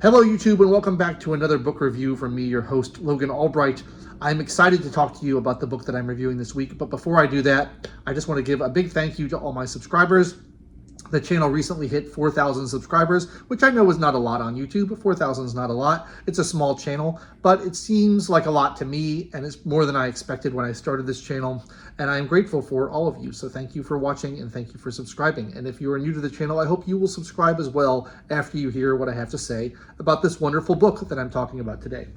Hello YouTube, and welcome back to another book review from me, your host, Logan Albright. I'm excited to talk to you about the book that I'm reviewing this week, but before I do that, I just want to give a big thank you to all my subscribers. The channel recently hit 4,000 subscribers, which I know is not a lot on YouTube. 4,000 is not a lot. It's a small channel, but it seems like a lot to me, and it's more than I expected when I started this channel, and I'm grateful for all of you. So thank you for watching, and thank you for subscribing. And if you are new to the channel, I hope you will subscribe as well after you hear what I have to say about this wonderful book that I'm talking about today.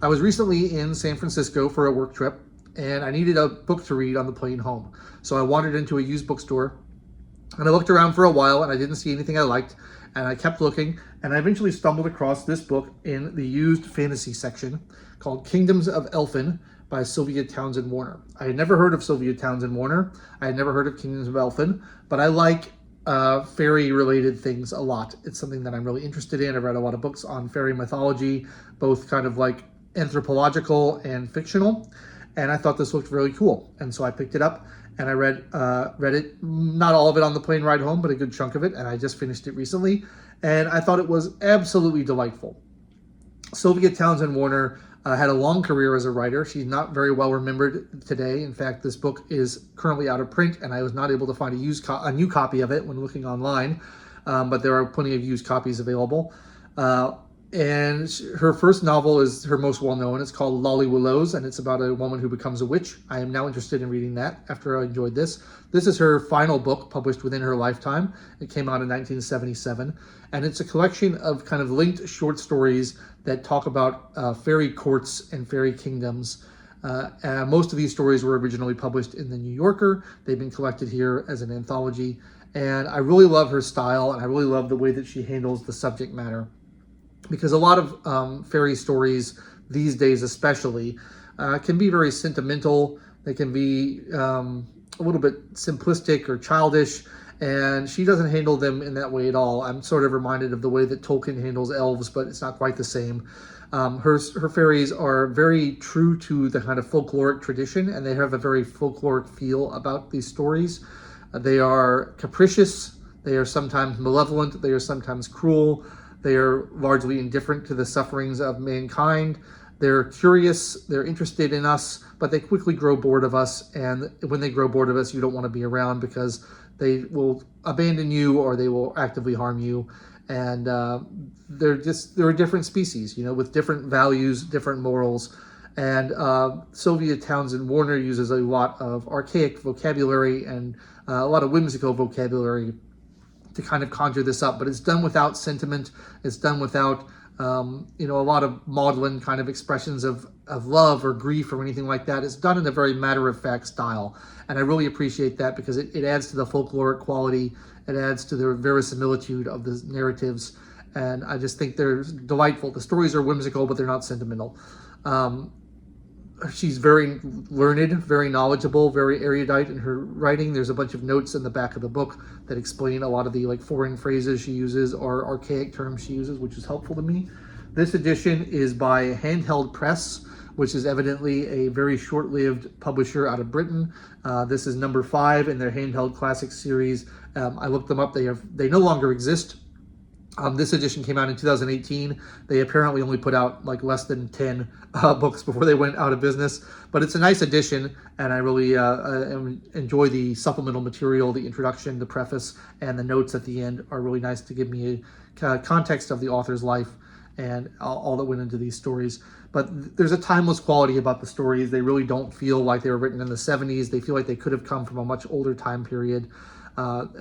I was recently in San Francisco for a work trip, and I needed a book to read on the plane home. So I wandered into a used bookstore, and I looked around for a while, and I didn't see anything I liked, and I kept looking, and I eventually stumbled across this book in the used fantasy section called Kingdoms of Elfin by Sylvia Townsend Warner. I had never heard of Sylvia Townsend Warner. I had never heard of Kingdoms of Elfin, but I like fairy-related things a lot. It's something that I'm really interested in. I've read a lot of books on fairy mythology, both kind of like anthropological and fictional, and I thought this looked really cool, and so I picked it up. And I read it, not all of it on the plane ride home, but a good chunk of it, and I just finished it recently, and I thought it was absolutely delightful. Sylvia Townsend Warner had a long career as a writer. She's not very well remembered today. In fact, this book is currently out of print, and I was not able to find a new copy of it when looking online, but there are plenty of used copies available. And her first novel is her most well-known. It's called Lolly Willows, and it's about a woman who becomes a witch. I am now interested in reading that after I enjoyed this. This is her final book published within her lifetime. It came out in 1977, and it's a collection of kind of linked short stories that talk about fairy courts and fairy kingdoms. Most of these stories were originally published in the New Yorker. They've been collected here as an anthology, and I really love her style, and I really love the way that she handles the subject matter. Because a lot of fairy stories these days especially can be very sentimental. They can be a little bit simplistic or childish, and she doesn't handle them in that way at all. I'm sort of reminded of the way that Tolkien handles elves, but it's not quite the same. Her fairies are very true to the kind of folkloric tradition, and they have a very folkloric feel about these stories. They are capricious. They are sometimes malevolent. They are sometimes cruel. They are largely indifferent to the sufferings of mankind. They're curious, they're interested in us, but they quickly grow bored of us. And when they grow bored of us, you don't want to be around because they will abandon you or they will actively harm you. And they're a different species, with different values, different morals. And Sylvia Townsend Warner uses a lot of archaic vocabulary and a lot of whimsical vocabulary to kind of conjure this up, but it's done without sentiment. It's done without, a lot of maudlin kind of expressions of love or grief or anything like that. It's done in a very matter-of-fact style, and I really appreciate that because it adds to the folkloric quality. It adds to the verisimilitude of the narratives, and I just think they're delightful. The stories are whimsical, but they're not sentimental. She's very learned, very knowledgeable, very erudite in her writing. There's a bunch of notes in the back of the book that explain a lot of the foreign phrases she uses or archaic terms she uses, which is helpful to me. This edition is by Handheld Press, which is evidently a very short-lived publisher out of Britain. This is number 5 in their Handheld Classics series. I looked them up. They no longer exist. This edition came out in 2018. They apparently only put out less than 10 books before they went out of business. But it's a nice edition, and I really enjoy the supplemental material, the introduction, the preface, and the notes at the end are really nice to give me a context of the author's life and all that went into these stories. But there's a timeless quality about the stories. They really don't feel like they were written in the 70s. They feel like they could have come from a much older time period.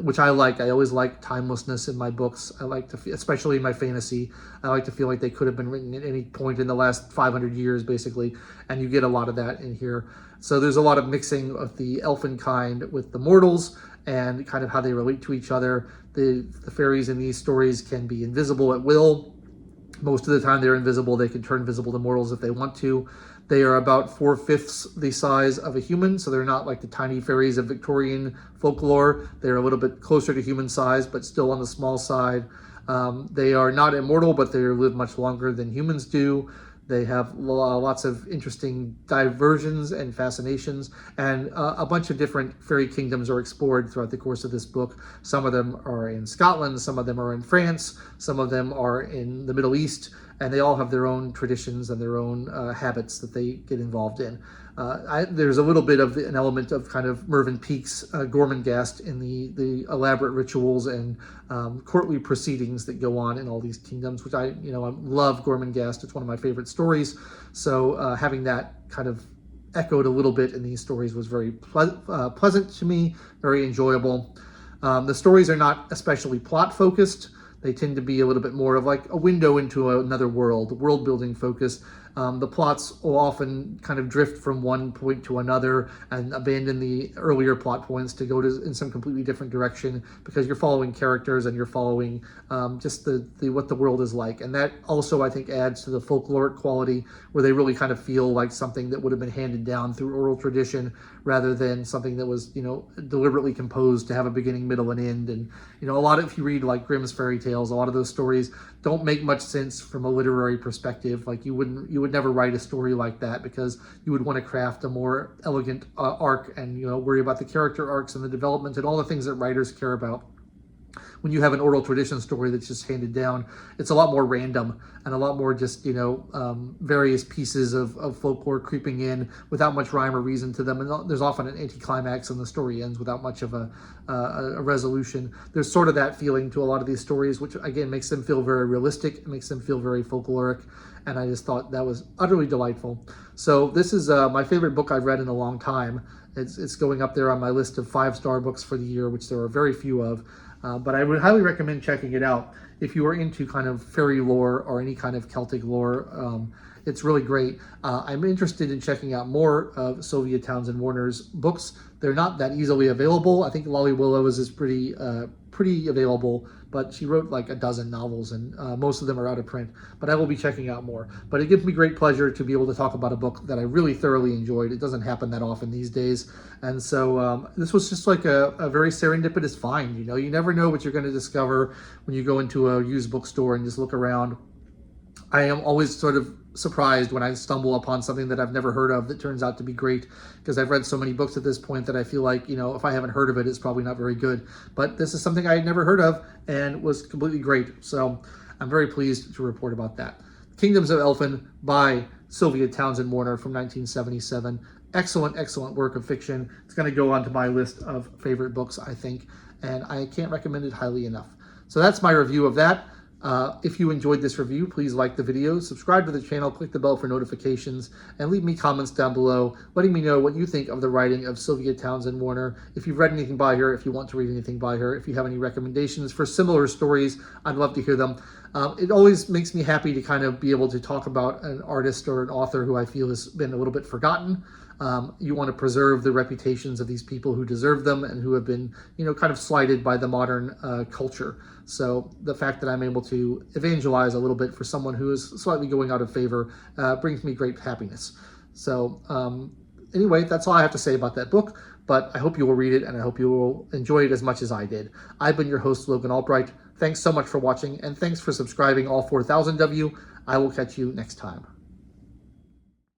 Which I like. I always like timelessness in my books. I like to, especially in my fantasy, I like to feel like they could have been written at any point in the last 500 years, basically, and you get a lot of that in here. So there's a lot of mixing of the elfin kind with the mortals and kind of how they relate to each other. The fairies in these stories can be invisible at will. Most of the time they're invisible. They can turn visible to mortals if they want to. They are about 4/5 the size of a human, so they're not like the tiny fairies of Victorian folklore. They're a little bit closer to human size, but still on the small side. They are not immortal, but they live much longer than humans do. They have lots of interesting diversions and fascinations, and a bunch of different fairy kingdoms are explored throughout the course of this book. Some of them are in Scotland, some of them are in France, some of them are in the Middle East, and they all have their own traditions and their own habits that they get involved in. There's a little bit of an element of kind of Mervyn Peake's Gormenghast in the elaborate rituals and courtly proceedings that go on in all these kingdoms, which I love Gormenghast. It's one of my favorite stories. So having that kind of echoed a little bit in these stories was very pleasant to me, very enjoyable. The stories are not especially plot focused. They tend to be a little bit more of like a window into another world building focus. The plots will often kind of drift from one point to another and abandon the earlier plot points to go in some completely different direction, because you're following characters and you're following just the what the world is like. And that also, I think, adds to the folkloric quality, where they really kind of feel like something that would have been handed down through oral tradition rather than something that was, deliberately composed to have a beginning, middle, and end. And, a lot of, if you read like Grimm's fairy tales, a lot of those stories don't make much sense from a literary perspective. Like you would never write a story like that, because you would want to craft a more elegant arc and worry about the character arcs and the development and all the things that writers care about. When you have an oral tradition story that's just handed down, it's a lot more random and a lot more just various pieces of folklore creeping in without much rhyme or reason to them, and there's often an anticlimax and the story ends without much of a resolution. There's sort of that feeling to a lot of these stories, which again makes them feel very realistic. It makes them feel very folkloric, and I just thought that was utterly delightful. So this is my favorite book I've read in a long time. It's going up there on my list of 5-star books for the year, which there are very few of. But I would highly recommend checking it out if you are into kind of fairy lore or any kind of Celtic lore. It's really great. I'm interested in checking out more of Sylvia Townsend Warner's books. They're not that easily available. I think Lolly Willows is pretty available, but she wrote like a dozen novels, and most of them are out of print. But I will be checking out more. But it gives me great pleasure to be able to talk about a book that I really thoroughly enjoyed. It doesn't happen that often these days. And so this was just like a very serendipitous find. You never know what you're going to discover when you go into a used bookstore and just look around. I am always sort of surprised when I stumble upon something that I've never heard of that turns out to be great, because I've read so many books at this point that I feel like, if I haven't heard of it, it's probably not very good. But this is something I had never heard of and was completely great. So I'm very pleased to report about that. Kingdoms of Elfin by Sylvia Townsend Warner from 1977. Excellent, excellent work of fiction. It's going to go onto my list of favorite books, I think, and I can't recommend it highly enough. So that's my review of that. If you enjoyed this review, please like the video, subscribe to the channel, click the bell for notifications, and leave me comments down below letting me know what you think of the writing of Sylvia Townsend Warner. If you've read anything by her, if you want to read anything by her, if you have any recommendations for similar stories, I'd love to hear them. It always makes me happy to kind of be able to talk about an artist or an author who I feel has been a little bit forgotten. You want to preserve the reputations of these people who deserve them and who have been, kind of slighted by the modern culture. So the fact that I'm able to evangelize a little bit for someone who is slightly going out of favor brings me great happiness. So anyway, that's all I have to say about that book, but I hope you will read it and I hope you will enjoy it as much as I did. I've been your host, Logan Albright. Thanks so much for watching, and thanks for subscribing, all 4,000 of you. I will catch you next time.